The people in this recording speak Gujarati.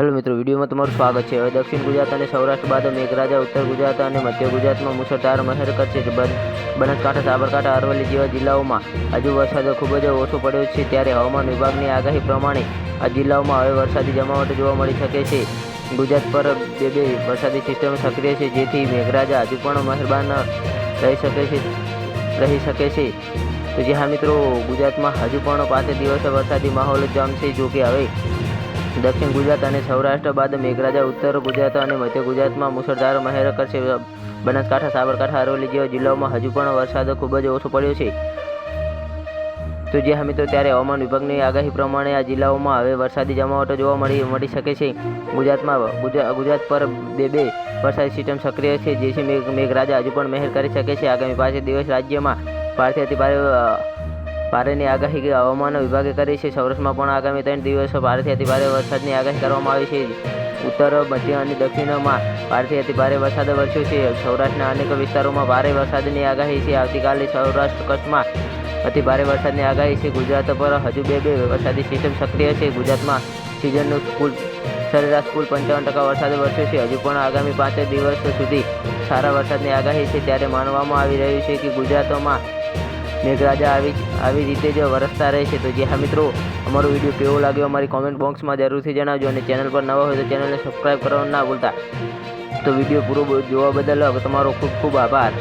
હેલો મિત્રો, વિડીયોમાં તમારું સ્વાગત છે। હવે દક્ષિણ ગુજરાત અને સૌરાષ્ટ્ર બાદ મેઘરાજા ઉત્તર ગુજરાત અને મધ્ય ગુજરાતમાં મુશળધાર મહેર કરશે। બનાસકાંઠા, સાબરકાંઠા, અરવલ્લી જેવા જિલ્લાઓમાં હજુ વરસાદ ખૂબ જ ઓછો પડ્યો છે, ત્યારે હવામાન વિભાગની આગાહી પ્રમાણે આ જિલ્લાઓમાં હવે વરસાદી જમાવટ જોવા મળી શકે છે। ગુજરાત પર બે વરસાદી સિસ્ટમ સક્રિય છે, જેથી મેઘરાજા હજુ પણ મહેરબાન રહી શકે છે। તો જી હા મિત્રો, ગુજરાતમાં હજુ પણ 5 દિવસ વરસાદી માહોલ જામશે। જો કે હવે દક્ષિણ ગુજરાત અને સૌરાષ્ટ્ર બાદ મેઘરાજા ઉત્તર ગુજરાત અને મધ્ય ગુજરાતમાં મુશળધાર મહેર કરશે। બનાસકાંઠા, સાબરકાંઠા, અરવલ્લી જેવા જિલ્લાઓમાં હજુ પણ વરસાદ ખૂબ જ ઓછો પડ્યો છે। તો જી હા મિત્રો, ત્યારે હવામાન વિભાગની આગાહી પ્રમાણે આ જિલ્લાઓમાં હવે વરસાદી જમાવટ જોવા મળી શકે છે। ગુજરાત પર બે વરસાદી સિસ્ટમ સક્રિય છે, જેથી મેઘરાજા હજુ પણ મહેર કરી શકે છે। આગામી 5 દિવસ રાજ્યમાં ભારેથી અતિ ભારેની આગાહી હવામાન વિભાગે કરી છે। સૌરાષ્ટ્રમાં પણ આગામી 3 દિવસ ભારેથી અતિ ભારે વરસાદની આગાહી કરવામાં આવી છે। ઉત્તર, મધ્ય અને દક્ષિણમાં ભારેથી અતિ ભારે વરસાદ વરસ્યો છે। સૌરાષ્ટ્રના અનેક વિસ્તારોમાં ભારે વરસાદની આગાહી છે। આવતીકાલે સૌરાષ્ટ્ર કચ્છમાં અતિ ભારે વરસાદની આગાહી છે। ગુજરાત પર હજુ બે વરસાદી સિસ્ટમ સક્રિય છે। ગુજરાતમાં સિઝનનું સરેરાશ કુલ 55% વરસાદ વરસ્યો છે। હજુ પણ આગામી 5 દિવસ સુધી સારા વરસાદની આગાહી છે, ત્યારે માનવામાં આવી રહ્યું છે કે ગુજરાતમાં મેઘરાજા આવી રીતે જ વરસતા રહેશે। તો જી હા મિત્રો, અમારો વિડીયો કેવો લાગ્યો અમારી કોમેન્ટ બોક્સમાં જરૂરથી જણાવજો, અને ચેનલ પર નવા હોય તો ચેનલને સબસ્ક્રાઈબ કરવાનું ના ભૂલતા। તો વિડીયો પૂરો જોવા બદલ તમારો ખૂબ ખૂબ આભાર।